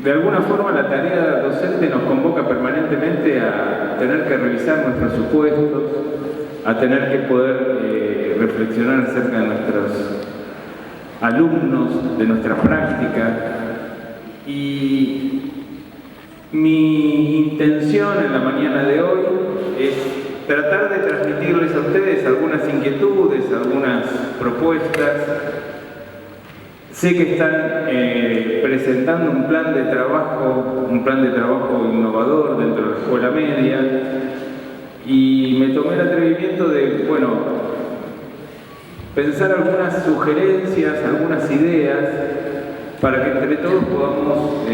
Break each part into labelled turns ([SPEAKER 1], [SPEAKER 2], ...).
[SPEAKER 1] de alguna forma la tarea docente nos convoca permanentemente a tener que revisar nuestros supuestos, a tener que poder reflexionar acerca de nuestros alumnos, de nuestra práctica. Y mi intención en la mañana de hoy es tratar de transmitirles a ustedes algunas inquietudes, algunas propuestas. Sé que están presentando un plan de trabajo innovador dentro de la escuela media, y me tomé el atrevimiento de, pensar algunas sugerencias, algunas ideas, para que entre todos podamos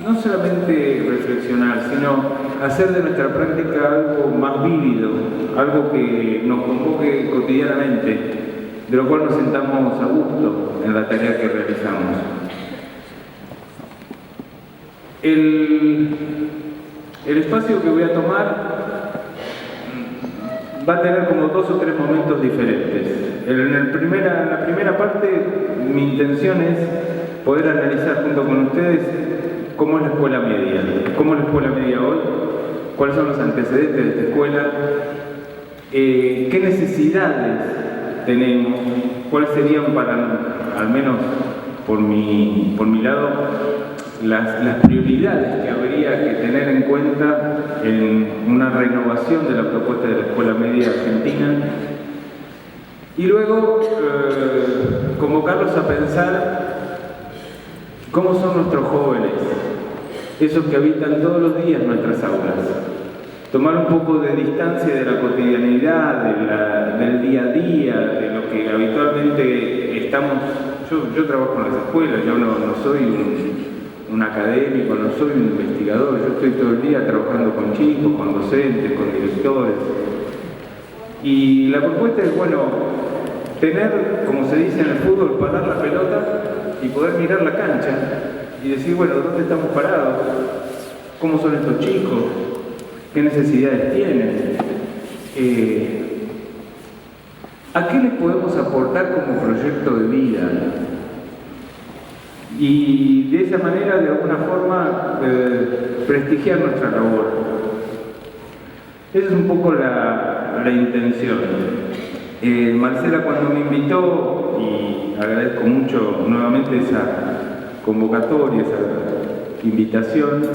[SPEAKER 1] no solamente reflexionar, sino hacer de nuestra práctica algo más vívido, algo que nos convoque cotidianamente, de lo cual nos sentamos a gusto en la tarea que realizamos. El espacio que voy a tomar va a tener como 2 o 3 momentos diferentes. En la primera parte, mi intención es poder analizar junto con ustedes cómo es la escuela media hoy, cuáles son los antecedentes de esta escuela, qué necesidades tenemos, cuáles serían, para, al menos por mi lado, las prioridades que habría que tener en cuenta en una renovación de la propuesta de la escuela media argentina, y luego convocarlos a pensar cómo son nuestros jóvenes, esos que habitan todos los días nuestras aulas. Tomar un poco de distancia de la cotidianidad, del día a día, de lo que habitualmente estamos. Yo trabajo en las escuelas, yo no soy un académico, no soy un investigador, yo estoy todo el día trabajando con chicos, con docentes, con directores. Y la propuesta es, tener, como se dice en el fútbol, parar la pelota y poder mirar la cancha y decir, ¿dónde estamos parados? ¿Cómo son estos chicos? ¿Qué necesidades tienen? ¿A qué les podemos aportar como proyecto de vida? Y de esa manera, de alguna forma, prestigiar nuestra labor. Esa es un poco la intención. Marcela, cuando me invitó, y agradezco mucho nuevamente esa convocatoria, esa invitación,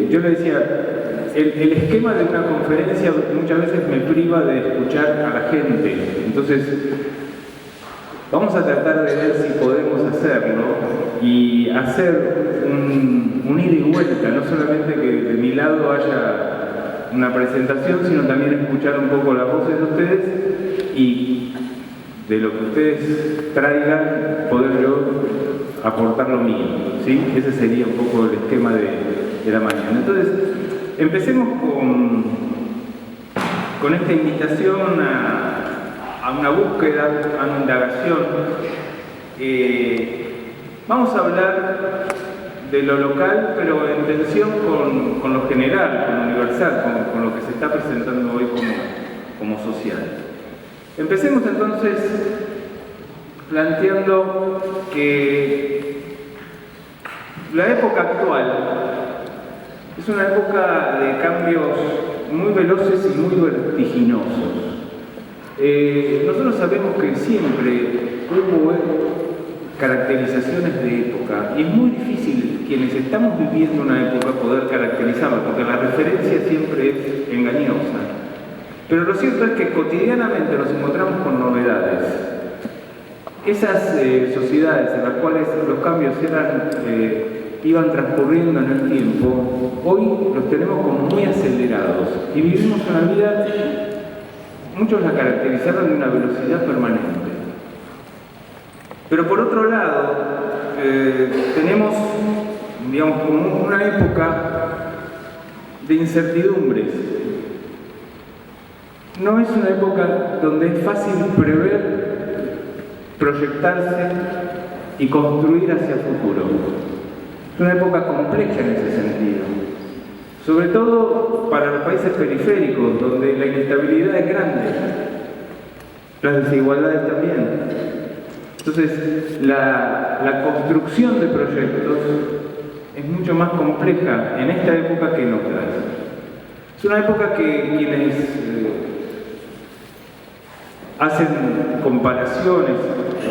[SPEAKER 1] yo le decía, el esquema de una conferencia muchas veces me priva de escuchar a la gente. Entonces, vamos a tratar de ver si podemos hacerlo y hacer un ida y vuelta, no solamente que de mi lado haya una presentación, sino también escuchar un poco las voces de ustedes y de lo que ustedes traigan, poder yo aportar lo mío, ¿sí? Ese sería un poco el esquema de la mañana. Entonces, empecemos con esta invitación a una búsqueda, a una indagación. Vamos a hablar de lo local, pero en tensión con lo general, con lo universal, con lo que se está presentando hoy como social. Empecemos entonces planteando que la época actual es una época de cambios muy veloces y muy vertiginosos. Nosotros sabemos que siempre hubo caracterizaciones de época, y es muy difícil quienes estamos viviendo una época poder caracterizarla, porque la referencia siempre es engañosa. Pero lo cierto es que cotidianamente nos encontramos con novedades. Esas sociedades en las cuales los cambios iban transcurriendo en el tiempo, hoy los tenemos como muy acelerados y vivimos una vida, muchos la caracterizaron de una velocidad permanente. Pero por otro lado, tenemos, como una época de incertidumbres. No es una época donde es fácil prever, proyectarse y construir hacia el futuro. Es una época compleja en ese sentido, sobre todo para los países periféricos, donde la inestabilidad es grande, las desigualdades también. Entonces, la construcción de proyectos es mucho más compleja en esta época que en otras. Es una época que quienes hacen comparaciones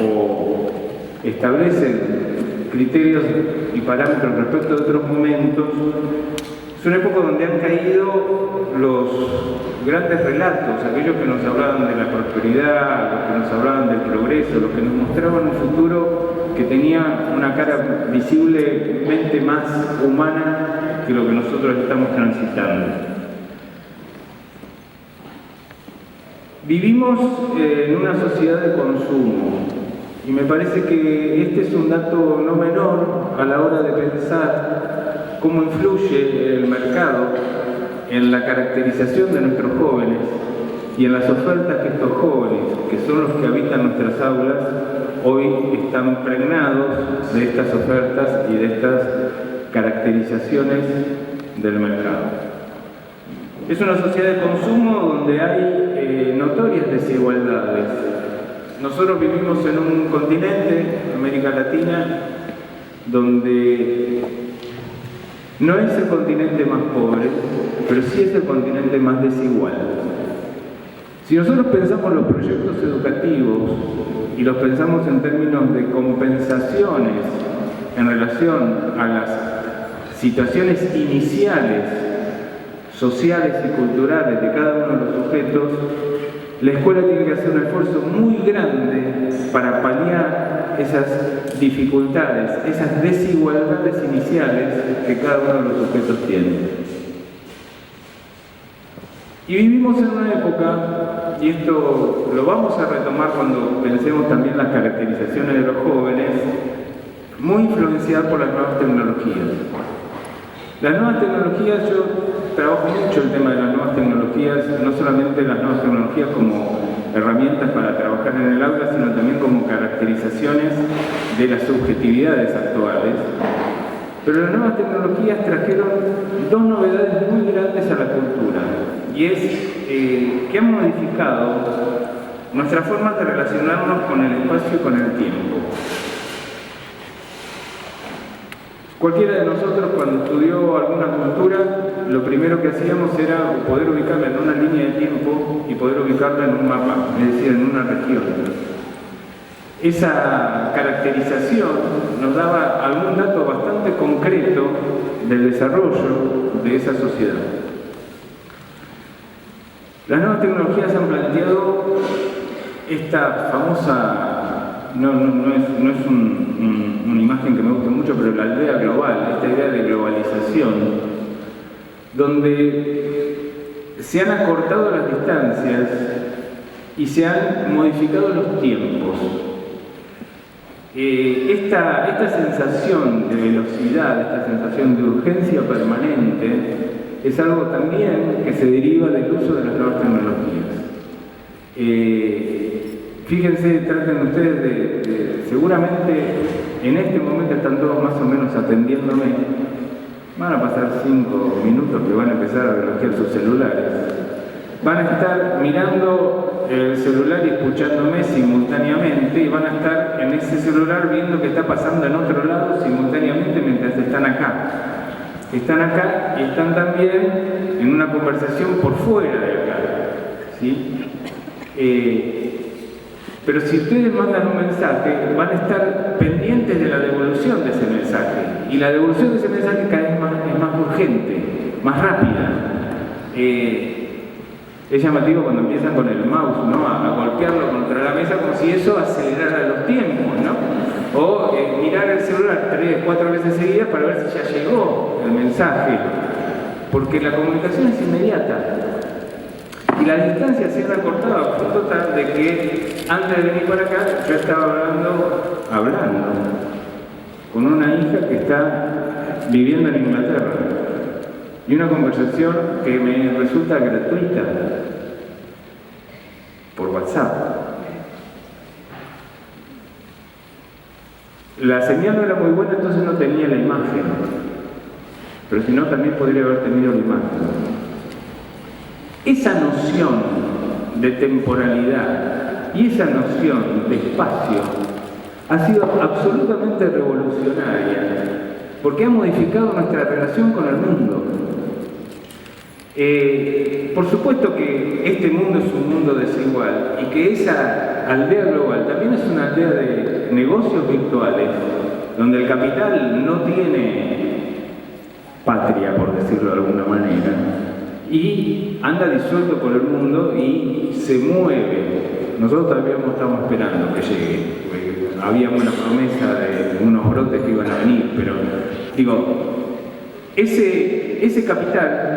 [SPEAKER 1] o establecen criterios y parámetros respecto de otros momentos, es una época donde han caído los grandes relatos, aquellos que nos hablaban de la prosperidad, los que nos hablaban del progreso, los que nos mostraban un futuro que tenía una cara visiblemente más humana que lo que nosotros estamos transitando. Vivimos en una sociedad de consumo y me parece que este es un dato no menor a la hora de pensar cómo influye el mercado en la caracterización de nuestros jóvenes y en las ofertas que estos jóvenes, que son los que habitan nuestras aulas, hoy están pregnados de estas ofertas y de estas caracterizaciones del mercado. Es una sociedad de consumo donde hay notorias desigualdades. Nosotros vivimos en un continente, América Latina, donde no es el continente más pobre, pero sí es el continente más desigual. Si nosotros pensamos los proyectos educativos y los pensamos en términos de compensaciones en relación a las situaciones iniciales, sociales y culturales de cada uno de los sujetos, la escuela tiene que hacer un esfuerzo muy grande para paliar esas dificultades, esas desigualdades iniciales que cada uno de los sujetos tiene. Y vivimos en una época, y esto lo vamos a retomar cuando pensemos también las caracterizaciones de los jóvenes, muy influenciada por las nuevas tecnologías. Las nuevas tecnologías, yo trabajo mucho el tema de las nuevas tecnologías, no solamente las nuevas tecnologías como herramientas para trabajar en el aula, sino también como caracterizaciones de las subjetividades actuales. Pero las nuevas tecnologías trajeron dos novedades muy grandes a la cultura, y es que han modificado nuestra forma de relacionarnos con el espacio y con el tiempo. Cualquiera de nosotros cuando estudió alguna cultura, lo primero que hacíamos era poder ubicarla en una línea de tiempo y poder ubicarla en un mapa, es decir, en una región. Esa caracterización nos daba algún dato bastante concreto del desarrollo de esa sociedad. Las nuevas tecnologías han planteado esta famosa, no es una imagen que me gusta mucho, pero la aldea global, esta idea de globalización, donde se han acortado las distancias y se han modificado los tiempos. Esta sensación de velocidad, esta sensación de urgencia permanente, es algo también que se deriva del uso de las nuevas tecnologías. Fíjense, traten ustedes de seguramente en este momento están todos más o menos atendiéndome. Van a pasar 5 minutos que van a empezar a relojear sus celulares. Van a estar mirando el celular y escuchándome simultáneamente, y van a estar en ese celular viendo qué está pasando en otro lado simultáneamente mientras están acá. Están acá y están también en una conversación por fuera de acá, ¿sí? Pero si ustedes mandan un mensaje, van a estar pendientes de la devolución de ese mensaje. Y la devolución de ese mensaje cada vez es más urgente, más rápida. Es llamativo cuando empiezan con el mouse, ¿no? A golpearlo contra la mesa como si eso acelerara los tiempos, ¿no? O mirar el celular 3, 4 veces seguidas para ver si ya llegó el mensaje. Porque la comunicación es inmediata. Y las distancias se han acortado a punto tal de que antes de venir para acá yo estaba hablando con una hija que está viviendo en Inglaterra, y una conversación que me resulta gratuita por WhatsApp. La señal no era muy buena, entonces no tenía la imagen, pero si no también podría haber tenido la imagen. Esa noción de temporalidad y esa noción de espacio ha sido absolutamente revolucionaria, porque ha modificado nuestra relación con el mundo. Por supuesto que este mundo es un mundo desigual y que esa aldea global también es una aldea de negocios virtuales, donde el capital no tiene patria, por decirlo de alguna manera, y anda disuelto por el mundo y se mueve. Nosotros todavía estamos esperando que llegue, porque había una promesa de unos brotes que iban a venir, pero digo, ese capital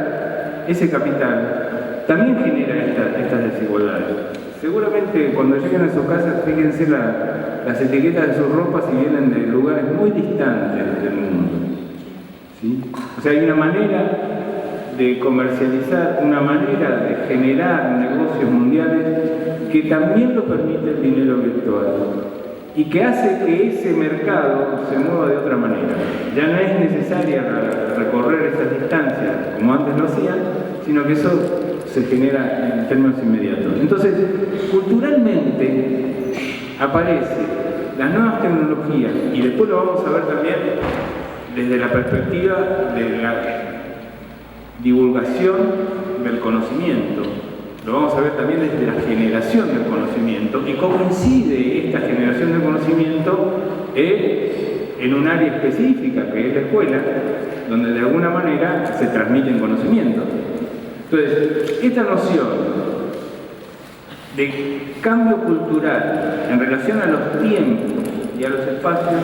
[SPEAKER 1] también genera estas desigualdades. Seguramente cuando lleguen a su casa, fíjense las etiquetas de sus ropas y vienen de lugares muy distantes del mundo, ¿sí? O sea, hay una manera de comercializar, una manera de generar negocios mundiales que también lo permite el dinero virtual y que hace que ese mercado se mueva de otra manera. Ya no es necesario recorrer esas distancias como antes lo hacían, sino que eso se genera en términos inmediatos. Entonces, culturalmente aparecen las nuevas tecnologías, y después lo vamos a ver también desde la perspectiva de la divulgación del conocimiento. Lo vamos a ver también desde la generación del conocimiento y cómo incide esta generación del conocimiento en un área específica, que es la escuela, donde de alguna manera se transmiten conocimientos. Entonces, esta noción de cambio cultural en relación a los tiempos y a los espacios,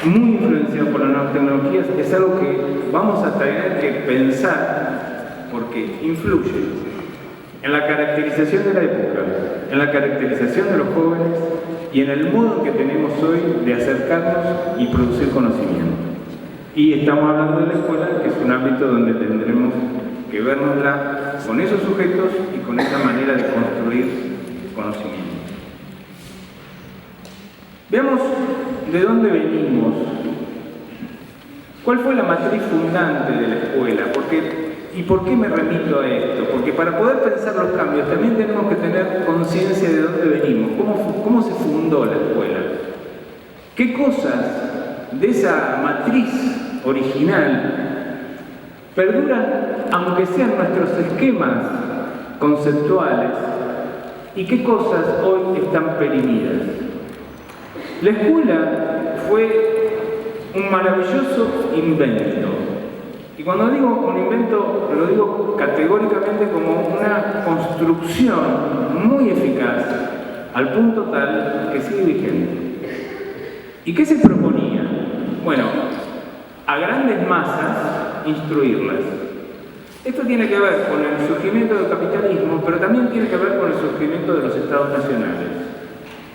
[SPEAKER 1] muy influenciado por las nuevas tecnologías, es algo que vamos a tener que pensar porque influye en la caracterización de la época, en la caracterización de los jóvenes y en el modo en que tenemos hoy de acercarnos y producir conocimiento. Y estamos hablando de la escuela, que es un ámbito donde tendremos que vernosla con esos sujetos y con esa manera de construir conocimiento. Veamos de dónde venimos. ¿Cuál fue la matriz fundante de la escuela? ¿Y por qué me remito a esto? Porque para poder pensar los cambios también tenemos que tener conciencia de dónde venimos, cómo se fundó la escuela. ¿Qué cosas de esa matriz original perduran, aunque sean nuestros esquemas conceptuales, y qué cosas hoy están perimidas? La escuela fue un maravilloso invento. Y cuando digo un invento, lo digo categóricamente como una construcción muy eficaz, al punto tal que sigue vigente. ¿Y qué se proponía? Bueno, a grandes masas instruirlas. Esto tiene que ver con el surgimiento del capitalismo, pero también tiene que ver con el surgimiento de los estados nacionales.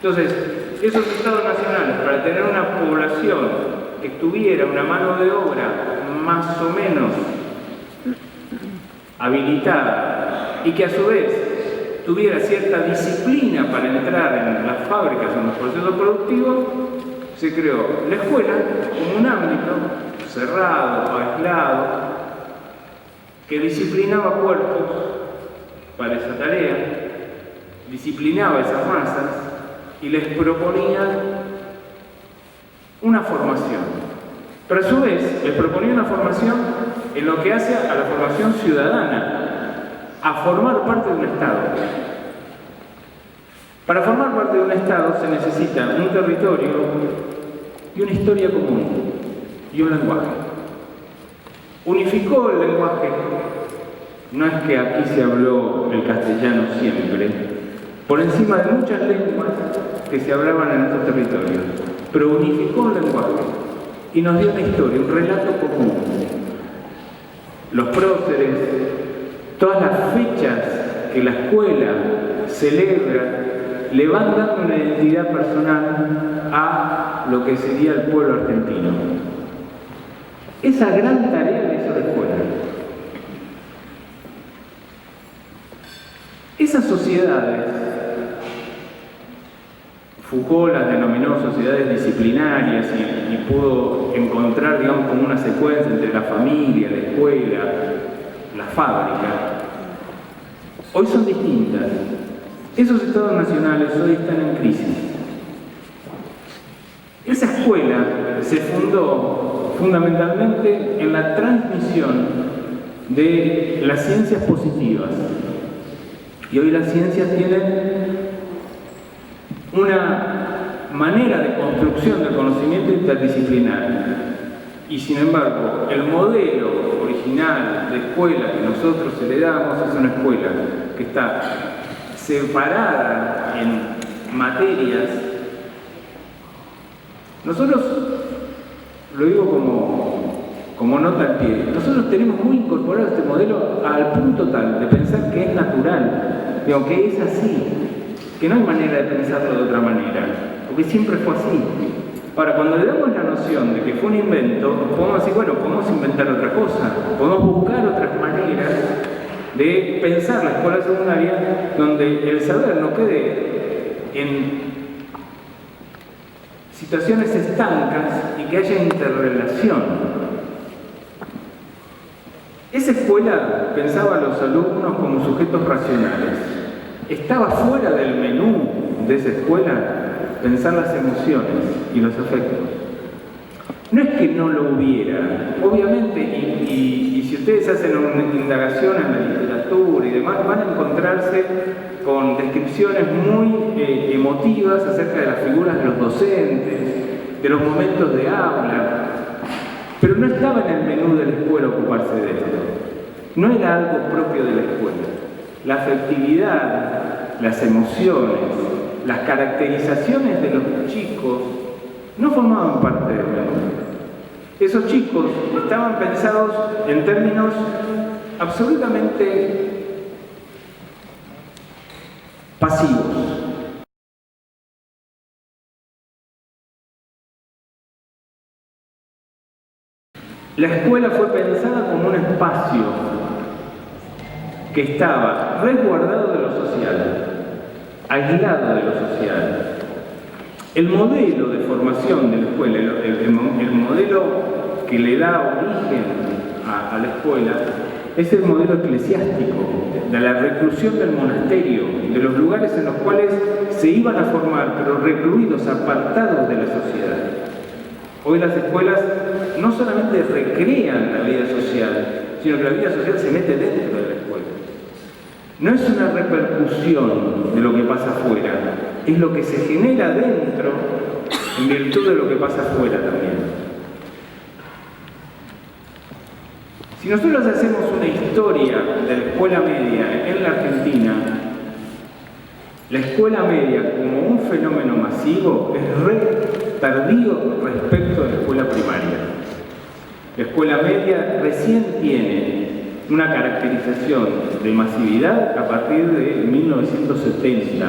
[SPEAKER 1] Entonces, esos estados nacionales, para tener una población que tuviera una mano de obra más o menos habilitada y que a su vez tuviera cierta disciplina para entrar en las fábricas o en los procesos productivos, se creó la escuela como un ámbito cerrado, aislado, que disciplinaba cuerpos para esa tarea, disciplinaba esas masas y les proponía una formación. Pero a su vez les proponía una formación en lo que hace a la formación ciudadana, a formar parte de un Estado. Para formar parte de un Estado se necesita un territorio y una historia común y un lenguaje. Unificó el lenguaje. No es que aquí se habló el castellano siempre, por encima de muchas lenguas que se hablaban en estos territorios, pero unificó el lenguaje y nos dio una historia, un relato común. Los próceres, todas las fechas que la escuela celebra, le van dando una identidad personal a lo que sería el pueblo argentino. Esa gran tarea la hizo la escuela. Esas sociedades, Foucault las denominó sociedades disciplinarias y pudo encontrar, digamos, como una secuencia entre la familia, la escuela, la fábrica. Hoy son distintas. Esos estados nacionales hoy están en crisis. Esa escuela se fundó fundamentalmente en la transmisión de las ciencias positivas. Y hoy las ciencias tienen una manera de construcción del conocimiento interdisciplinario. Y sin embargo, el modelo original de escuela que nosotros heredamos es una escuela que está separada en materias. Nosotros, lo digo como nota al pie, nosotros tenemos muy incorporado este modelo al punto tal de pensar que es natural, digo, que es así, que no hay manera de pensarlo de otra manera, porque siempre fue así. Ahora, cuando le damos la noción de que fue un invento, podemos decir, bueno, podemos inventar otra cosa, podemos buscar otras maneras de pensar la escuela secundaria donde el saber no quede en situaciones estancas y que haya interrelación. Esa escuela pensaba a los alumnos como sujetos racionales. Estaba fuera del menú de esa escuela pensar las emociones y los afectos. No es que no lo hubiera, obviamente, y si ustedes hacen una indagación en la literatura y demás, van a encontrarse con descripciones muy emotivas acerca de las figuras de los docentes, de los momentos de aula, pero no estaba en el menú de la escuela ocuparse de esto. No era algo propio de la escuela. La afectividad, las emociones, las caracterizaciones de los chicos no formaban parte del menú. Esos chicos estaban pensados en términos absolutamente pasivos. La escuela fue pensada como un espacio que estaba resguardado de lo social, aislado de lo social. El modelo de formación de la escuela, el modelo que le da origen a la escuela, es el modelo eclesiástico, de la reclusión del monasterio, de los lugares en los cuales se iban a formar, pero recluidos, apartados de la sociedad. Hoy las escuelas no solamente recrean la vida social, sino que la vida social se mete dentro de la escuela. No es una repercusión de lo que pasa afuera, es lo que se genera dentro en virtud de lo que pasa afuera también. Si nosotros hacemos una historia de la escuela media en la Argentina, la escuela media como un fenómeno masivo es re tardío respecto de la escuela primaria. La escuela media recién tiene una caracterización de masividad a partir de 1970,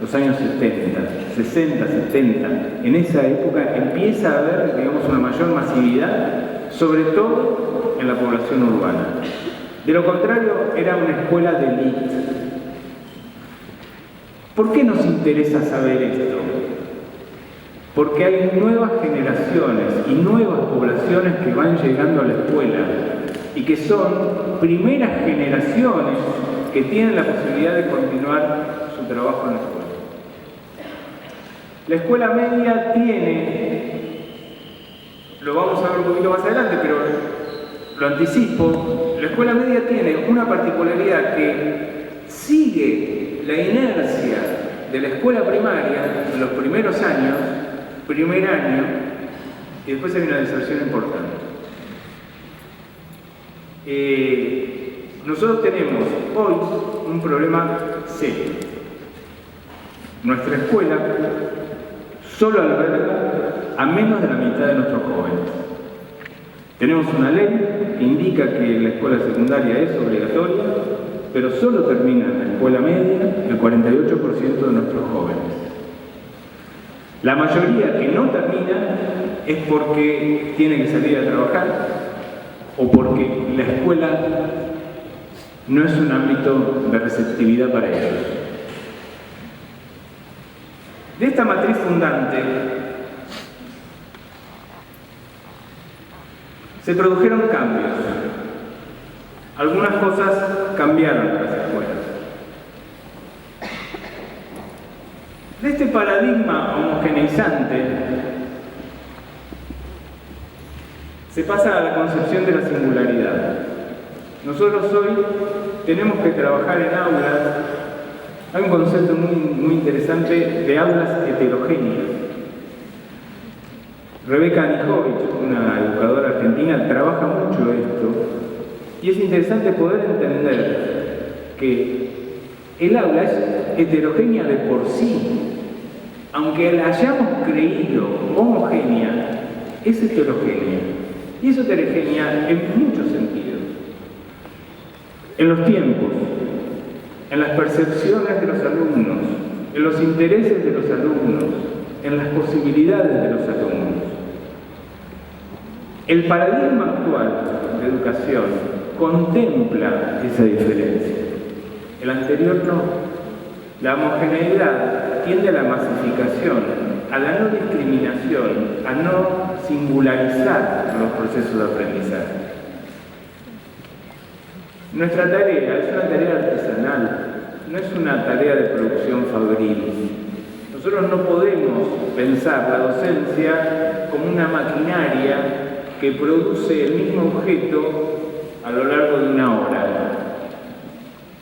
[SPEAKER 1] los años 70, 60, 70. En esa época empieza a haber, digamos, una mayor masividad, sobre todo en la población urbana. De lo contrario, era una escuela de élite. ¿Por qué nos interesa saber esto? Porque hay nuevas generaciones y nuevas poblaciones que van llegando a la escuela y que son primeras generaciones que tienen la posibilidad de continuar su trabajo en la escuela. La escuela media tiene, lo vamos a ver un poquito más adelante, pero lo anticipo, la escuela media tiene una particularidad que sigue la inercia de la escuela primaria en los primeros años, primer año, y después hay una deserción importante. Nosotros tenemos hoy un problema serio. Nuestra escuela solo alberga a menos de la mitad de nuestros jóvenes. Tenemos una ley que indica que la escuela secundaria es obligatoria, pero solo termina en la escuela media el 48% de nuestros jóvenes. La mayoría que no termina es porque tiene que salir a trabajar o porque la escuela no es un ámbito de receptividad para ellos. De esta matriz fundante se produjeron cambios. Algunas cosas cambiaron en las escuelas. De este paradigma homogeneizante se pasa a la concepción de la singularidad. Nosotros hoy tenemos que trabajar en aulas. Hay un concepto muy interesante de aulas heterogéneas. Rebeca Anijovic, una educadora argentina, trabaja mucho esto, y es interesante poder entender que el aula es heterogénea de por sí. Aunque la hayamos creído homogénea, es heterogénea. Y es heterogénea en muchos sentidos. En los tiempos, en las percepciones de los alumnos, en los intereses de los alumnos, en las posibilidades de los alumnos. El paradigma actual de educación contempla esa diferencia. El anterior no. La homogeneidad tiende a la masificación, a la no discriminación, a no singularizar los procesos de aprendizaje. Nuestra tarea es una tarea artesanal, no es una tarea de producción fabril. Nosotros no podemos pensar la docencia como una maquinaria que produce el mismo objeto a lo largo de una hora.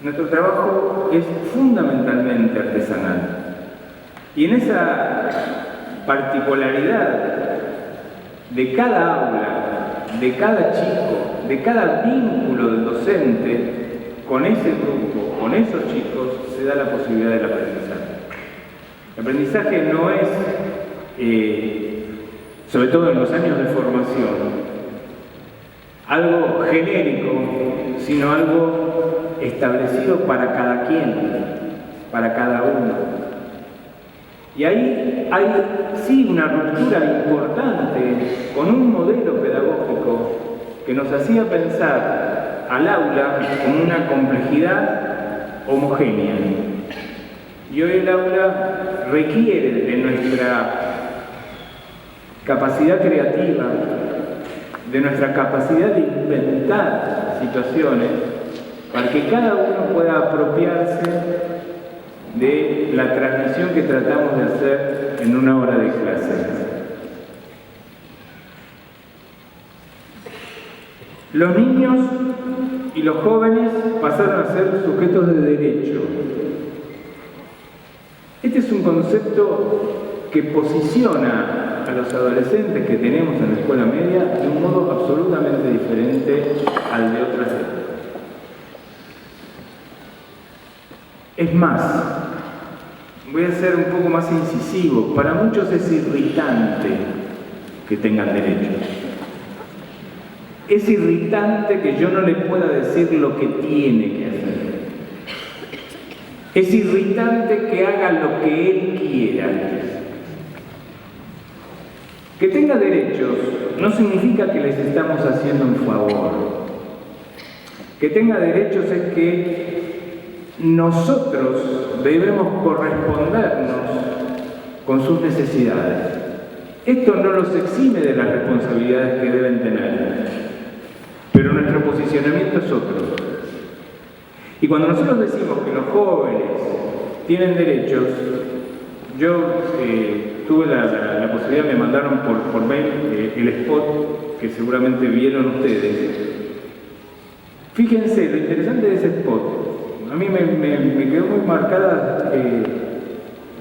[SPEAKER 1] Nuestro trabajo es fundamentalmente artesanal. Y en esa particularidad de cada aula, de cada chico, de cada vínculo del docente con ese grupo, con esos chicos, se da la posibilidad del aprendizaje. El aprendizaje no es, sobre todo en los años de formación, algo genérico, sino algo establecido para cada quien, para cada uno. Y ahí hay sí una ruptura importante con un modelo pedagógico que nos hacía pensar al aula como una complejidad homogénea. Y hoy el aula requiere de nuestra capacidad creativa, de nuestra capacidad de inventar situaciones para que cada uno pueda apropiarse de la transmisión que tratamos de hacer en una hora de clase. Los niños y los jóvenes pasaron a ser sujetos de derecho. Este es un concepto que posiciona a los adolescentes que tenemos en la escuela media de un modo absolutamente diferente al de otras épocas. Es más, voy a ser un poco más incisivo, para muchos es irritante que tengan derechos. Es irritante que yo no le pueda decir lo que tiene que hacer. Es irritante que haga lo que él quiera. Que tenga derechos no significa que les estamos haciendo un favor. Que tenga derechos es que nosotros debemos correspondernos con sus necesidades. Esto no los exime de las responsabilidades que deben tener, pero nuestro posicionamiento es otro. Y cuando nosotros decimos que los jóvenes tienen derechos, yo tuve la posibilidad, me mandaron por mail el spot que seguramente vieron ustedes. Fíjense lo interesante de ese spot. A mí me quedó muy marcada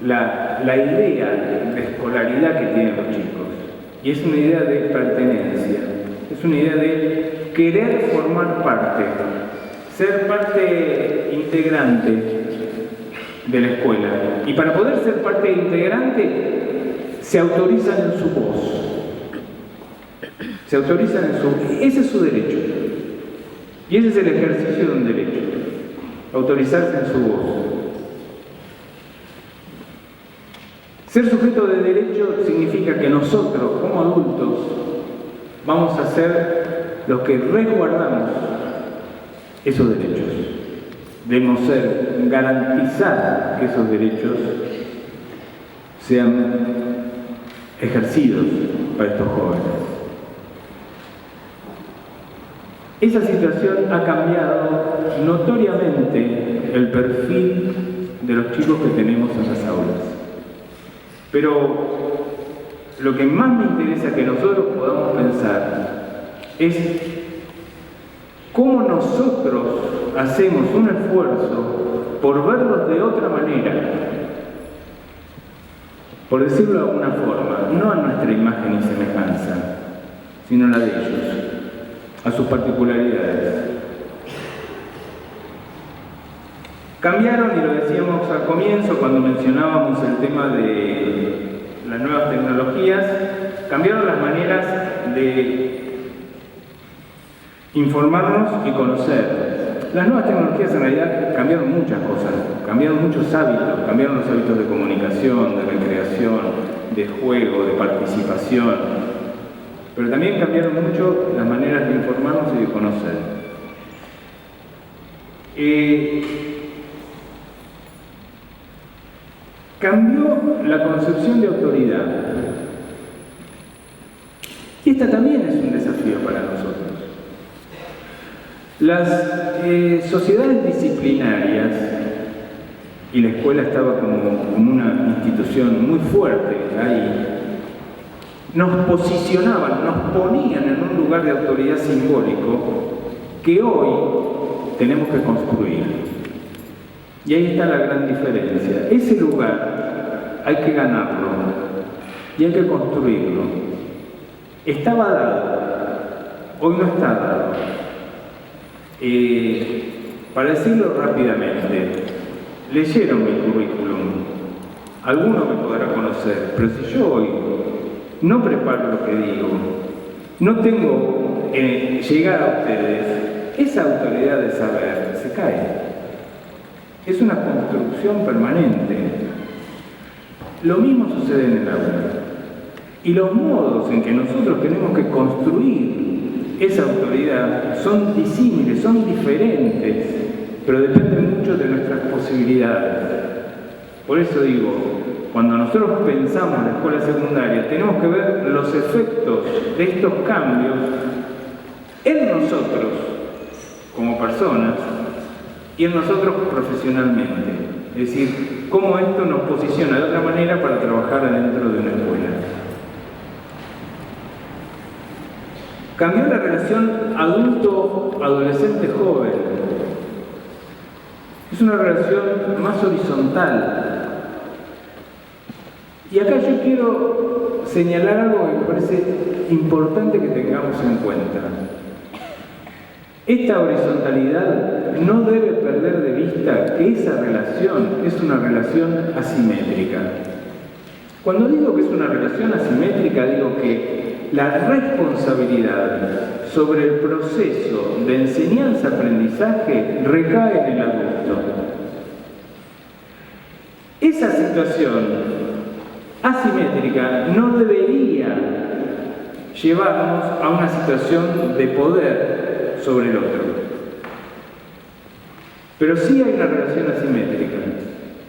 [SPEAKER 1] la idea de escolaridad que tienen los chicos. Y es una idea de pertenencia, es una idea de querer formar parte, ser parte integrante de la escuela. Y para poder ser parte integrante, se autorizan en su voz. Se autorizan en su... Ese es su derecho. Y ese es el ejercicio de un derecho. Autorizarse en su voz. Ser sujeto de derecho significa que nosotros, como adultos, vamos a ser los que resguardamos esos derechos. Debemos garantizar que esos derechos sean ejercidos para estos jóvenes. Esa situación ha cambiado notoriamente el perfil de los chicos que tenemos en las aulas. Pero lo que más me interesa que nosotros podamos pensar es cómo nosotros hacemos un esfuerzo por verlos de otra manera, por decirlo de alguna forma, no a nuestra imagen y semejanza, sino a la de ellos, a sus particularidades. Cambiaron, y lo decíamos al comienzo cuando mencionábamos el tema de las nuevas tecnologías, cambiaron las maneras de informarnos y conocer. Las nuevas tecnologías en realidad cambiaron muchas cosas, cambiaron muchos hábitos, cambiaron los hábitos de comunicación, de recreación, de juego, de participación, pero también cambiaron mucho las maneras de informarnos y de conocer. Cambió la concepción de autoridad. Y esta también es un desafío para nosotros. Las sociedades disciplinarias, y la escuela estaba como una institución muy fuerte ahí, nos posicionaban, nos ponían en un lugar de autoridad simbólico que hoy tenemos que construir. Y ahí está la gran diferencia. Ese lugar hay que ganarlo y hay que construirlo. Estaba dado, hoy no está dado. Para decirlo rápidamente, leyeron mi currículum, alguno me podrá conocer, pero si yo hoy no preparo lo que digo, no tengo llegar a ustedes, esa autoridad de saber se cae. Es una construcción permanente. Lo mismo sucede en el aula. Y los modos en que nosotros tenemos que construir esa autoridad son disímiles, son diferentes, pero dependen mucho de nuestras posibilidades. Por eso digo, cuando nosotros pensamos en la escuela secundaria, tenemos que ver los efectos de estos cambios en nosotros como personas y en nosotros profesionalmente. Es decir, cómo esto nos posiciona de otra manera para trabajar adentro de una escuela. Cambió la relación adulto-adolescente-joven. Es una relación más horizontal. Y acá yo quiero señalar algo que me parece importante que tengamos en cuenta. Esta horizontalidad no debe perder de vista que esa relación es una relación asimétrica. Cuando digo que es una relación asimétrica, digo que la responsabilidad sobre el proceso de enseñanza-aprendizaje recae en el adulto. Esa situación asimétrica no debería llevarnos a una situación de poder sobre el otro. Pero sí hay una relación asimétrica.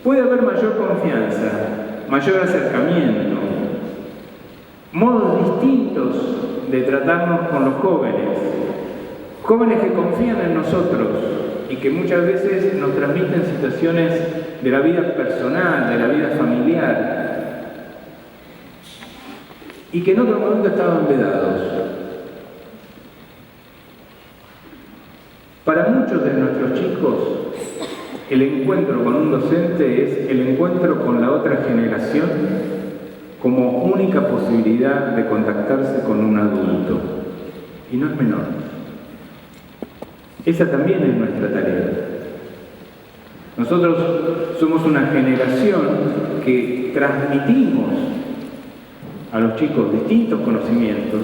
[SPEAKER 1] Puede haber mayor confianza, mayor acercamiento, modos distintos de tratarnos con los jóvenes, jóvenes que confían en nosotros y que muchas veces nos transmiten situaciones de la vida personal, de la vida familiar, y que en otro momento estaban vedados. Para muchos de nuestros chicos, el encuentro con un docente es el encuentro con la otra generación como única posibilidad de contactarse con un adulto. Y no es menor. Esa también es nuestra tarea. Nosotros somos una generación que transmitimos a los chicos distintos conocimientos,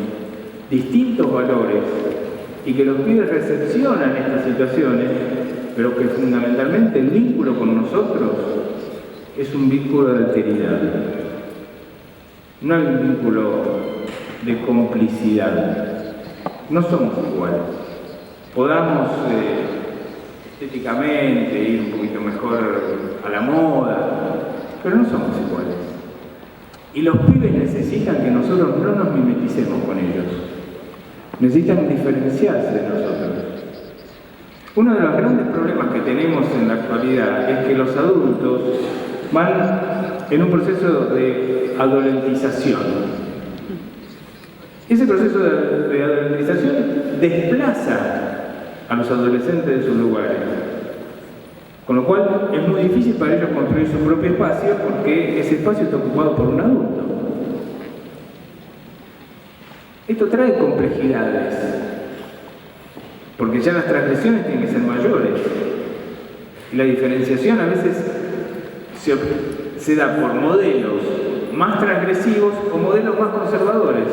[SPEAKER 1] distintos valores, y que los pibes recepcionan estas situaciones, pero que fundamentalmente el vínculo con nosotros es un vínculo de alteridad. No hay un vínculo de complicidad. No somos iguales. Podamos estéticamente ir un poquito mejor a la moda, pero no somos iguales. Y los pibes necesitan que nosotros no nos mimeticemos con ellos. Necesitan diferenciarse de nosotros. Uno de los grandes problemas que tenemos en la actualidad es que los adultos van en un proceso de adolescentización. Ese proceso de adultización desplaza a los adolescentes de sus lugares, con lo cual es muy difícil para ellos construir su propio espacio porque ese espacio está ocupado por un adulto. Esto trae complejidades, porque ya las transgresiones tienen que ser mayores y la diferenciación a veces se da por modelos más transgresivos o modelos más conservadores.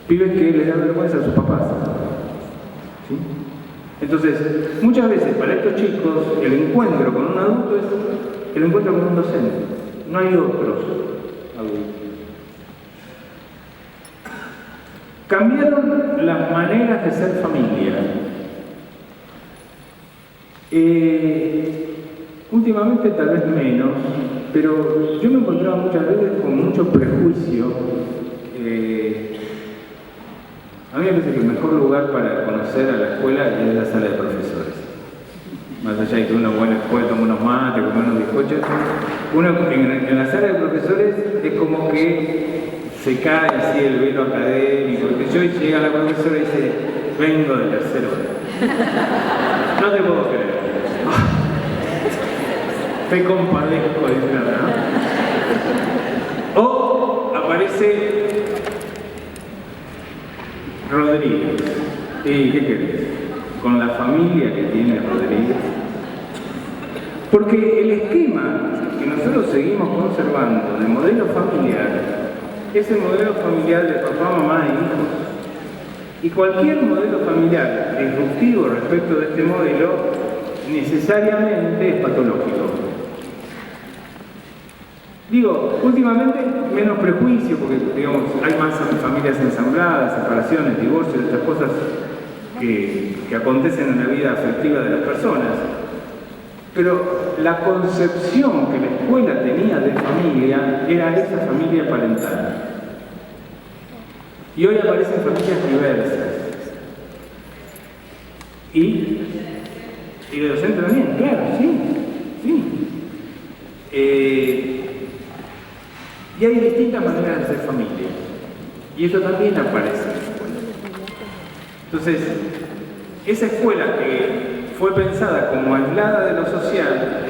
[SPEAKER 1] Pibes que les dan vergüenza a sus papás. ¿Sí? Entonces, muchas veces para estos chicos el encuentro con un adulto es el encuentro con un docente. No hay otros adultos. Cambiaron las maneras de ser familia. Últimamente tal vez menos, pero yo me encontraba muchas veces con mucho prejuicio. A mí me parece que el mejor lugar para conocer a la escuela es la sala de profesores. Más allá de que uno bueno, después toma unos mates, come unos bizcochos, uno en la sala de profesores es como que se cae así el velo académico. Yo llega la profesora y dice, vengo de tercero. No te puedo creer. Te compadezco, dice ¿no? O aparece Rodríguez. ¿Y qué querés? Con la familia que tiene Rodríguez. Porque el esquema que nosotros seguimos conservando de modelo familiar es el modelo familiar de papá, mamá e hijos. Y cualquier modelo familiar disruptivo respecto de este modelo necesariamente es patológico. Digo, últimamente menos prejuicio, porque digamos, hay más familias ensambladas, separaciones, divorcios, estas cosas que acontecen en la vida afectiva de las personas. Pero la concepción que la escuela tenía de familia era esa familia parental. Y hoy aparecen familias diversas. Y de docente también, claro, sí. Y hay distintas maneras de ser familia. Y eso también aparece en la escuela. Entonces, esa escuela que fue pensada como aislada de lo social,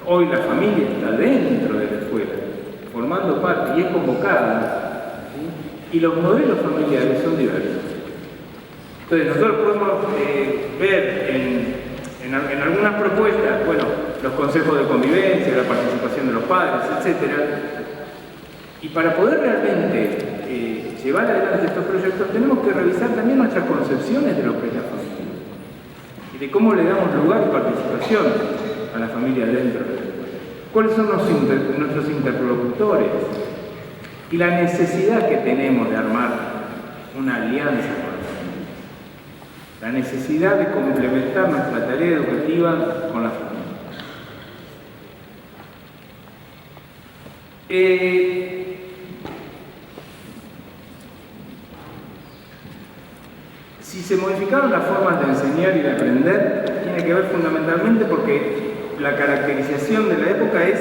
[SPEAKER 1] hoy la familia está dentro de la escuela, formando parte y es convocada, ¿sí? Y los modelos familiares son diversos. Entonces nosotros podemos ver en algunas propuestas, bueno, los consejos de convivencia, la participación de los padres, etc. Y para poder realmente llevar adelante estos proyectos tenemos que revisar también nuestras concepciones de lo que es la familia y de cómo le damos lugar y participación a la familia dentro de la escuela. ¿Cuáles son nuestros interlocutores? Y la necesidad que tenemos de armar una alianza con la familia. La necesidad de complementar nuestra tarea educativa con la familia. Si se modificaron las formas de enseñar y de aprender, tiene que ver fundamentalmente porque la caracterización de la época es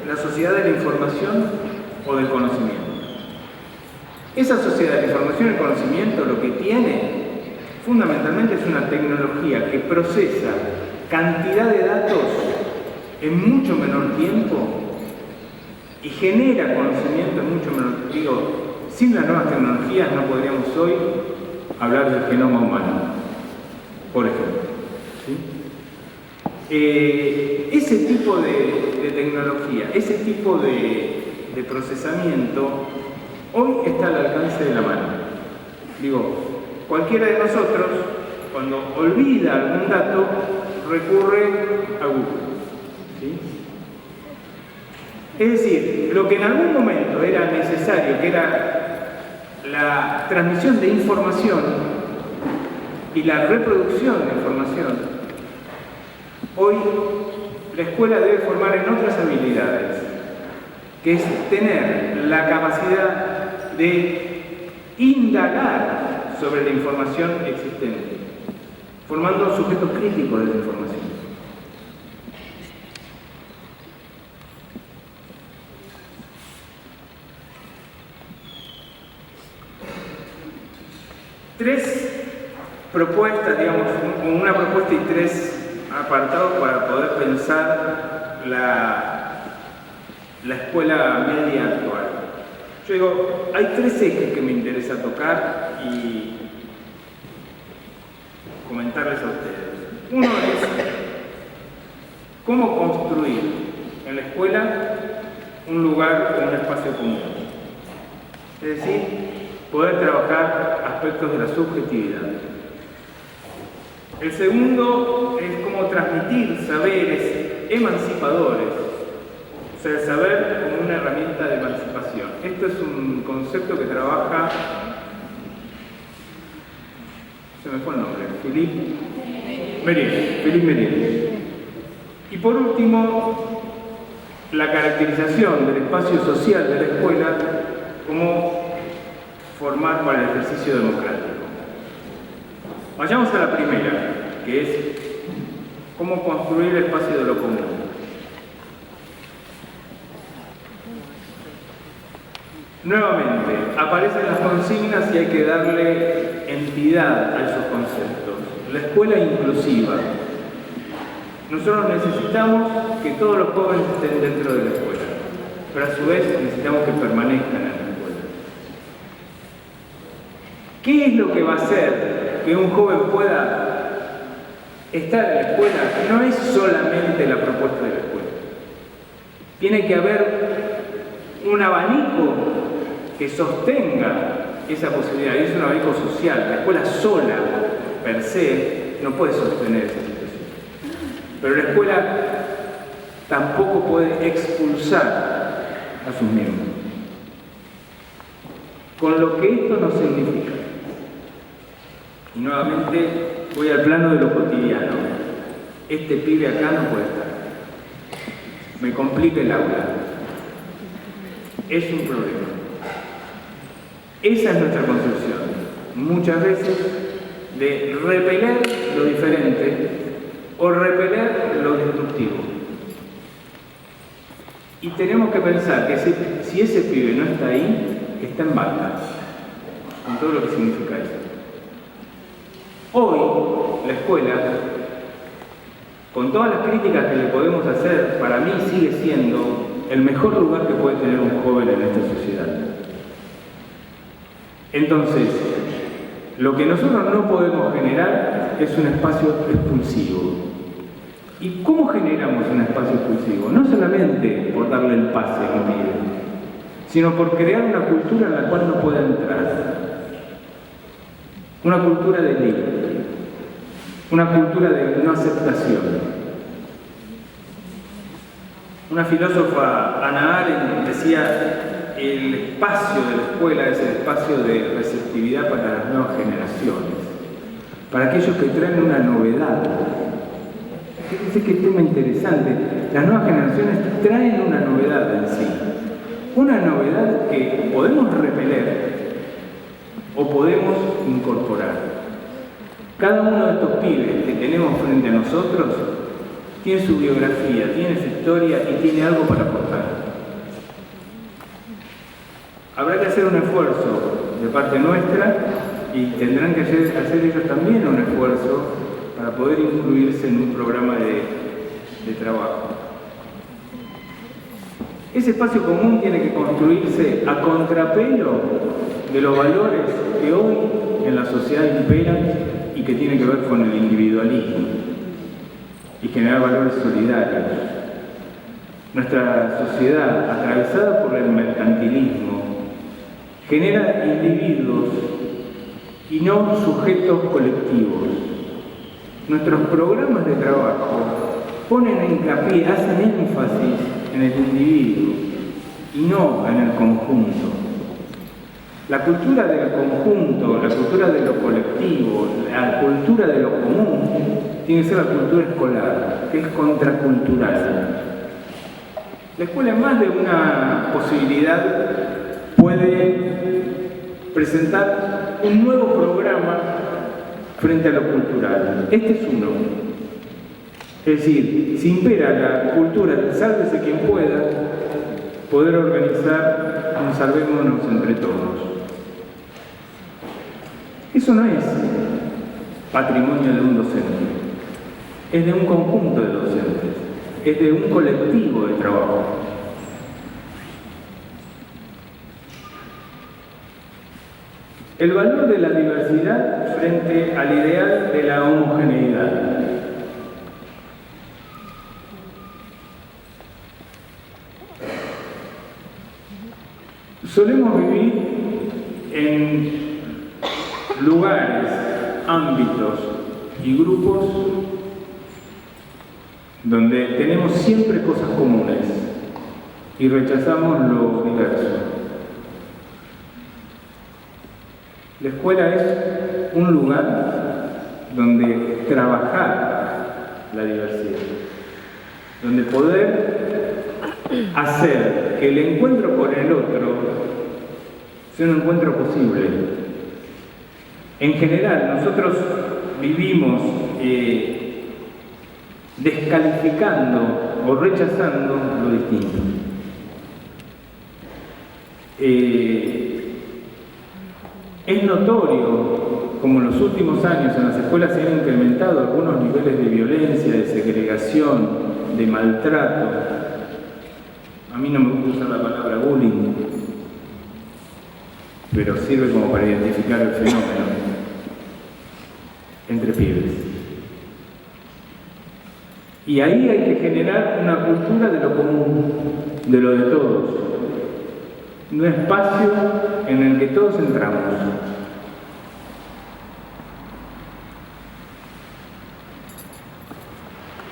[SPEAKER 1] la sociedad de la información o del conocimiento. Esa sociedad de la información y el conocimiento lo que tiene fundamentalmente es una tecnología que procesa cantidad de datos en mucho menor tiempo y genera conocimiento en mucho menor tiempo. Digo, sin las nuevas tecnologías no podríamos hoy hablar del genoma humano, por ejemplo. ¿Sí? Ese tipo de tecnología, ese tipo de procesamiento, hoy está al alcance de la mano. Digo, cualquiera de nosotros, cuando olvida algún dato, recurre a Google. ¿Sí? Es decir, lo que en algún momento era necesario, que era la transmisión de información y la reproducción de información, hoy la escuela debe formar en otras habilidades, que es tener la capacidad de indagar sobre la información existente, formando sujetos críticos de la información. tres propuestas, digamos, una propuesta y tres apartados para poder pensar la escuela media actual. Yo digo, hay tres ejes que me interesa tocar y comentarles a ustedes. Uno es cómo construir en la escuela un lugar o un espacio común. Es decir, poder trabajar aspectos de la subjetividad. El segundo es cómo transmitir saberes emancipadores, o sea, el saber como una herramienta de emancipación. Esto es un concepto que trabaja, se me fue el nombre, Philippe Meriel. Y por último, la caracterización del espacio social de la escuela como formar para el ejercicio democrático. Vayamos a la primera, que es cómo construir el espacio de lo común. Nuevamente, aparecen las consignas y hay que darle entidad a esos conceptos. La escuela inclusiva. Nosotros necesitamos que todos los jóvenes estén dentro de la escuela, pero a su vez necesitamos que permanezcan en la escuela. ¿Qué es lo que va a hacer que un joven pueda estar en la escuela? No es solamente la propuesta de la escuela. Tiene que haber un abanico que sostenga esa posibilidad, y es un abanico social. La escuela sola, per se, no puede sostener esa situación. Pero la escuela tampoco puede expulsar a sus miembros. Con lo que esto no significa. Y nuevamente voy al plano de lo cotidiano. Este pibe acá no puede estar. Me complica el aula. Es un problema. Esa es nuestra concepción. Muchas veces de repeler lo diferente o repeler lo destructivo. Y tenemos que pensar que si ese pibe no está ahí, está en banda, con todo lo que significa eso. Hoy, la escuela, con todas las críticas que le podemos hacer, para mí sigue siendo el mejor lugar que puede tener un joven en esta sociedad. Entonces, lo que nosotros no podemos generar es un espacio expulsivo. ¿Y cómo generamos un espacio expulsivo? No solamente por darle el pase a un pibe, sino por crear una cultura en la cual no pueda entrar. Una cultura de ley, una cultura de no aceptación. Una filósofa, Hannah Arendt, decía: el espacio de la escuela es el espacio de receptividad para las nuevas generaciones, para aquellos que traen una novedad. Fíjense qué tema interesante. Las nuevas generaciones traen una novedad en sí. Una novedad que podemos repeler o podemos incorporar. Cada uno de estos pibes que tenemos frente a nosotros tiene su biografía, tiene su historia y tiene algo para aportar. Habrá que hacer un esfuerzo de parte nuestra y tendrán que hacer ellos también un esfuerzo para poder incluirse en un programa de trabajo. Ese espacio común tiene que construirse a contrapelo de los valores que hoy en la sociedad imperan y que tienen que ver con el individualismo y generar valores solidarios. Nuestra sociedad, atravesada por el mercantilismo, genera individuos y no sujetos colectivos. Nuestros programas de trabajo ponen hincapié, hacen énfasis en el individuo y no en el conjunto. La cultura del conjunto, la cultura de lo colectivo, la cultura de lo común, tiene que ser la cultura escolar, que es contracultural. La escuela, en más de una posibilidad, puede presentar un nuevo programa frente a lo cultural. Este es uno. Es decir, si impera la cultura del sálvese quien pueda, poder organizar un salvémonos entre todos. Eso no es patrimonio de un docente, es de un conjunto de docentes, es de un colectivo de trabajo. El valor de la diversidad frente al ideal de la homogeneidad. Solemos vivir en lugares, ámbitos y grupos donde tenemos siempre cosas comunes y rechazamos lo diverso. La escuela es un lugar donde trabajar la diversidad, donde poder hacer que el encuentro con el otro sea un encuentro posible. En general, nosotros vivimos descalificando o rechazando lo distinto. Es notorio como en los últimos años en las escuelas se han incrementado algunos niveles de violencia, de segregación, de maltrato. A mí no me gusta usar la palabra bullying, pero sirve como para identificar el fenómeno entre pibes. Y ahí hay que generar una cultura de lo común, de lo de todos. Un espacio en el que todos entramos.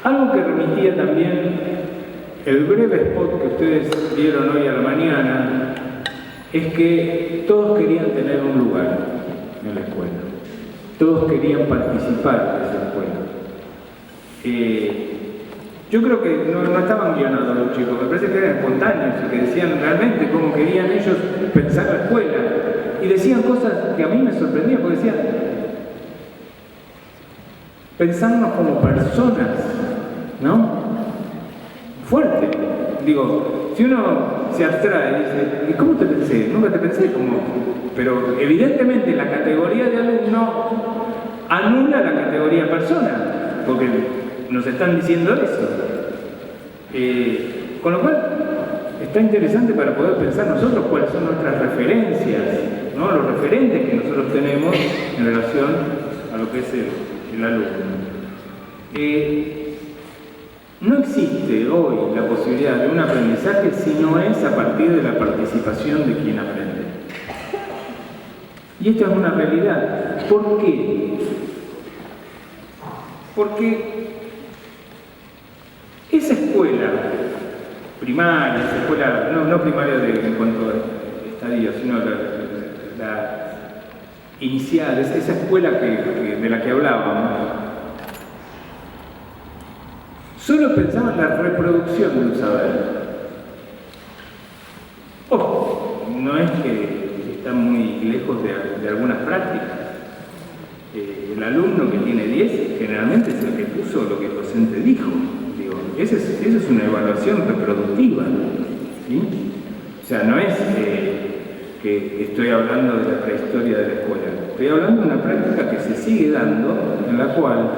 [SPEAKER 1] Algo que remitía también el breve spot que ustedes vieron hoy a la mañana es que todos querían tener un lugar en la escuela. Todos querían participar de esa escuela. Yo creo que no estaban guionados los chicos, me parece que eran espontáneos y que decían realmente cómo querían ellos pensar la escuela. Y decían cosas que a mí me sorprendían, porque decían, pensarnos como personas, ¿no? Fuerte. Digo, si uno se abstrae y dice, ¿y cómo te pensé? Nunca te pensé como... Pero evidentemente la categoría de alumno anula la categoría persona, porque nos están diciendo eso. Con lo cual, está interesante para poder pensar nosotros cuáles son nuestras referencias, ¿no? Los referentes que nosotros tenemos en relación a lo que es el alumno. No existe hoy la posibilidad de un aprendizaje si no es a partir de la participación de quien aprende. Y esto es una realidad. ¿Por qué? Porque esa escuela primaria, esa escuela, no primaria en cuanto a estadio, sino la inicial, esa escuela de la que hablábamos, solo pensaba en la reproducción del saber. Ojo, no es que está muy lejos de algunas prácticas. El alumno que tiene 10 generalmente es el que puso lo que el docente dijo. Digo, esa es una evaluación reproductiva, ¿sí? O sea, no es que estoy hablando de la prehistoria de la escuela. Estoy hablando de una práctica que se sigue dando, en la cual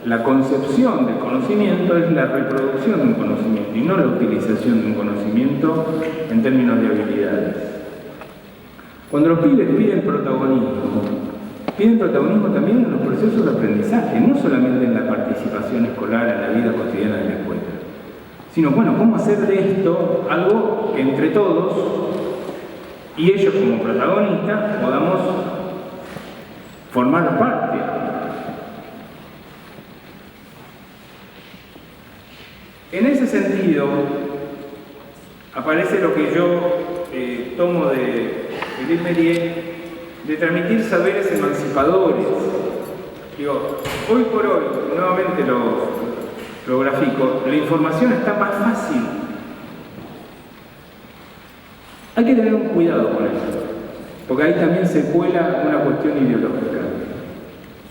[SPEAKER 1] la concepción del conocimiento es la reproducción de un conocimiento y no la utilización de un conocimiento en términos de habilidades. Cuando los pibes piden protagonismo también en los procesos de aprendizaje, no solamente en la participación escolar, en la vida cotidiana de la escuela, sino, bueno, cómo hacer de esto algo que entre todos y ellos como protagonistas podamos formar parte. En ese sentido, aparece lo que yo tomo de Philippe Méliès, de transmitir saberes emancipadores. Digo, hoy por hoy, nuevamente lo grafico, la información está más fácil. Hay que tener un cuidado con eso, porque ahí también se cuela una cuestión ideológica.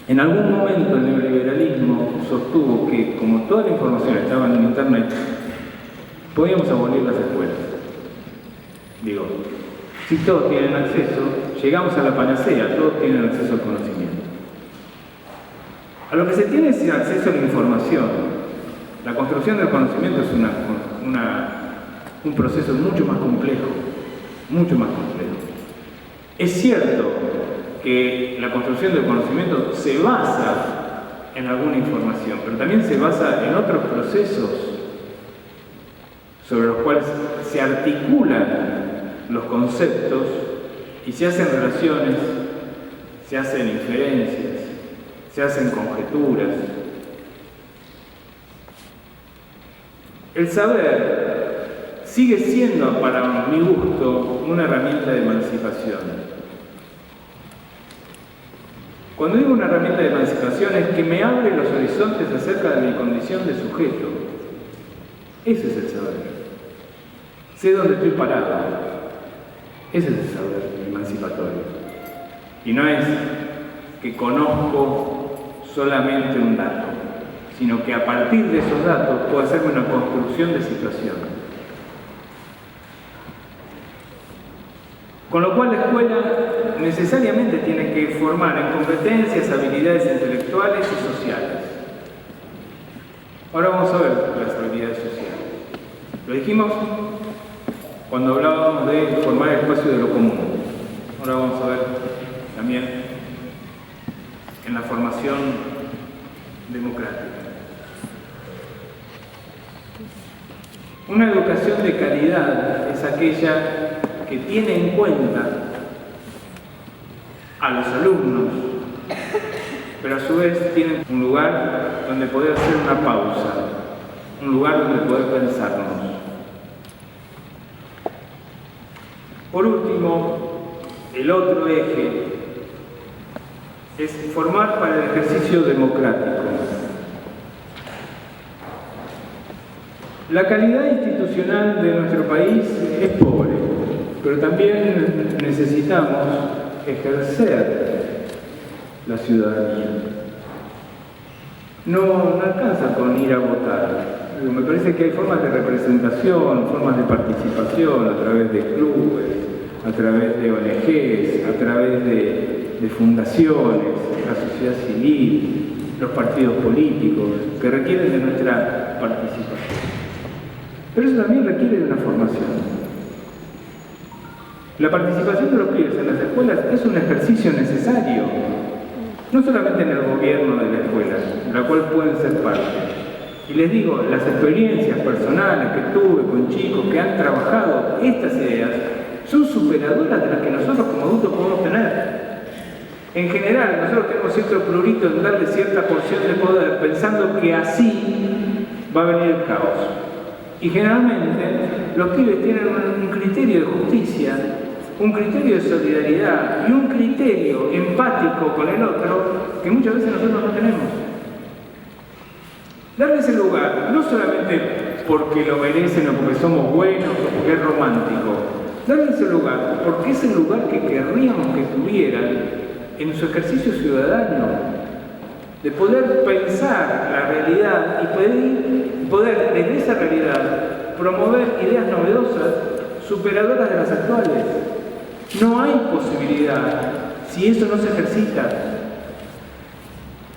[SPEAKER 1] En algún momento el neoliberalismo sostuvo que, como toda la información estaba en Internet, podíamos abolir las escuelas. Digo, si todos tienen acceso, llegamos a la panacea, todos tienen acceso al conocimiento. A lo que se tiene es acceso a la información. La construcción del conocimiento es un proceso mucho más complejo, mucho más complejo. Es cierto que la construcción del conocimiento se basa en alguna información, pero también se basa en otros procesos sobre los cuales se articulan los conceptos y se hacen relaciones, se hacen inferencias, se hacen conjeturas. El saber sigue siendo, para mi gusto, una herramienta de emancipación. Cuando digo una herramienta de emancipación es que me abre los horizontes acerca de mi condición de sujeto. Ese es el saber. Sé dónde estoy parado. Ese es el saber emancipatorio. Y no es que conozco solamente un dato, sino que a partir de esos datos puedo hacerme una construcción de situación. Con lo cual la escuela necesariamente tiene que formar en competencias, habilidades intelectuales y sociales. Ahora vamos a ver las habilidades sociales. Lo dijimos cuando hablábamos de formar el espacio de lo común. Ahora vamos a ver también en la formación democrática. Una educación de calidad es aquella que tiene en cuenta a los alumnos, pero a su vez tiene un lugar donde poder hacer una pausa, un lugar donde poder pensarnos. Por último, el otro eje es formar para el ejercicio democrático. La calidad institucional de nuestro país es pobre, pero también necesitamos ejercer la ciudadanía. No alcanza con ir a votar. Me parece que hay formas de representación, formas de participación a través de clubes, a través de ONGs, a través de fundaciones, la sociedad civil, los partidos políticos, que requieren de nuestra participación. Pero eso también requiere de una formación. La participación de los pibes en las escuelas es un ejercicio necesario, no solamente en el gobierno de la escuela, de la cual pueden ser parte. Y les digo, las experiencias personales que tuve con chicos que han trabajado estas ideas son superadoras de las que nosotros como adultos podemos tener. En general, nosotros tenemos cierto prurito en darle cierta porción de poder pensando que así va a venir el caos. Y generalmente los pibes tienen un criterio de justicia, un criterio de solidaridad y un criterio empático con el otro que muchas veces nosotros no tenemos. Darle ese lugar, no solamente porque lo merecen o porque somos buenos o porque es romántico, darle ese lugar porque es el lugar que querríamos que tuvieran en su ejercicio ciudadano, de poder pensar la realidad y poder desde esa realidad promover ideas novedosas, superadoras de las actuales. No hay posibilidad si eso no se ejercita.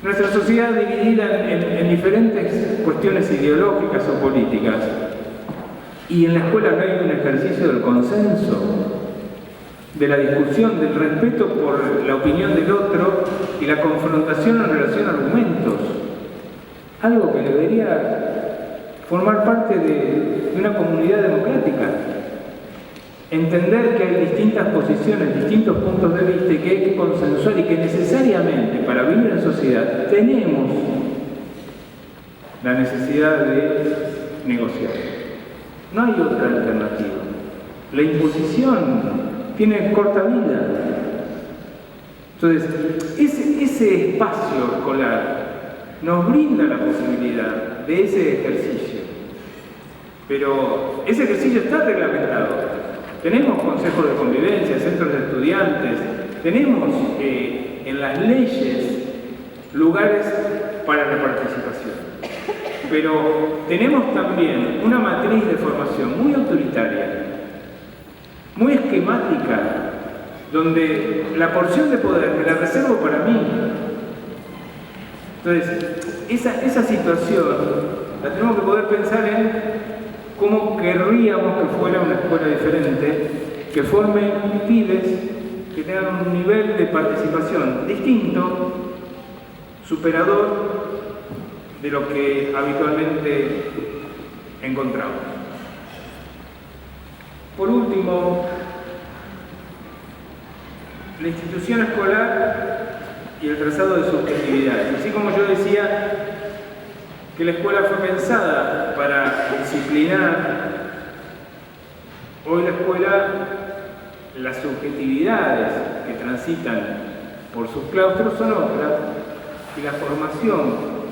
[SPEAKER 1] Nuestra sociedad dividida en diferentes cuestiones ideológicas o políticas, y en la escuela no hay un ejercicio del consenso, de la discusión, del respeto por la opinión del otro y la confrontación en relación a argumentos. Algo que debería formar parte de una comunidad democrática. Entender que hay distintas posiciones, distintos puntos de vista y que hay que consensuar y que necesariamente para vivir en sociedad tenemos la necesidad de negociar. No hay otra alternativa. La imposición tiene corta vida. Entonces, ese espacio escolar nos brinda la posibilidad de ese ejercicio. Pero ese ejercicio está reglamentado. Tenemos consejos de convivencia, centros de estudiantes, tenemos en las leyes lugares para la participación. Pero tenemos también una matriz de formación muy autoritaria, muy esquemática, donde la porción de poder me la reservo para mí. Entonces, esa situación la tenemos que poder pensar en cómo querríamos que fuera una escuela diferente, que forme pibes que tengan un nivel de participación distinto, superador de lo que habitualmente encontramos. Por último, la institución escolar y el trazado de subjetividades. Así como yo decía que la escuela fue pensada para disciplinar, hoy la escuela, las subjetividades que transitan por sus claustros son otras y la formación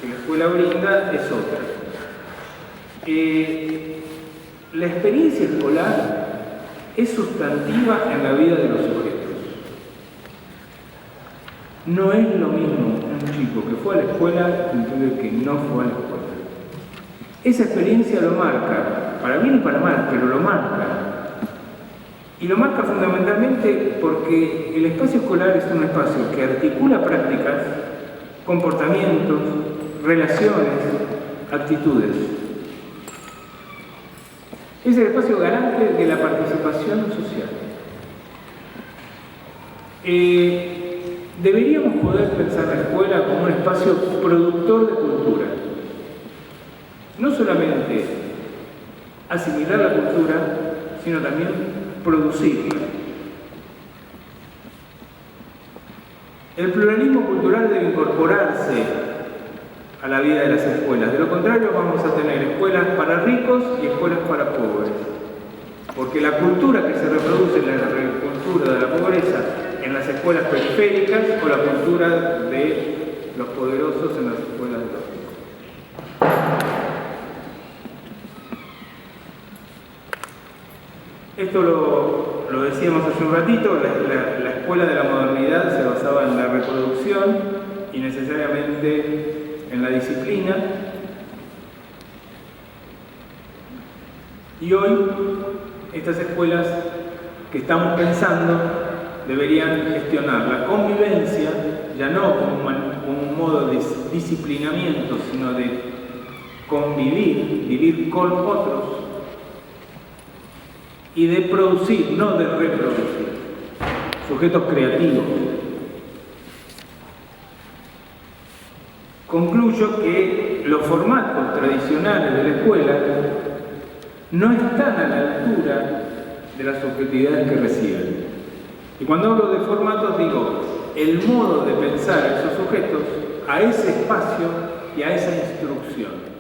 [SPEAKER 1] que la escuela brinda es otra. La experiencia escolar es sustantiva en la vida de los sujetos. No es lo mismo un chico que fue a la escuela que un chico que no fue a la escuela. Esa experiencia lo marca, para bien y para mal, pero lo marca. Y lo marca fundamentalmente porque el espacio escolar es un espacio que articula prácticas, comportamientos, relaciones, actitudes. Es el espacio garante de la participación social. Deberíamos poder pensar la escuela como un espacio productor de cultura. No solamente asimilar la cultura, sino también producirla. El pluralismo cultural debe incorporarse a la vida de las escuelas. De lo contrario, vamos a tener escuelas para ricos y escuelas para pobres. Porque la cultura que se reproduce, la cultura de la pobreza en las escuelas periféricas o la cultura de los poderosos en las escuelas de los ricos. Esto lo decíamos hace un ratito, la escuela de la modernidad se basaba en la reproducción y necesariamente en la disciplina. Y hoy, estas escuelas que estamos pensando deberían gestionar la convivencia, ya no como un modo de disciplinamiento, sino de convivir, vivir con otros, y de producir, no de reproducir, sujetos creativos. Concluyo que los formatos tradicionales de la escuela no están a la altura de las subjetividades que reciben. Y cuando hablo de formatos digo el modo de pensar a esos sujetos, a ese espacio y a esa instrucción.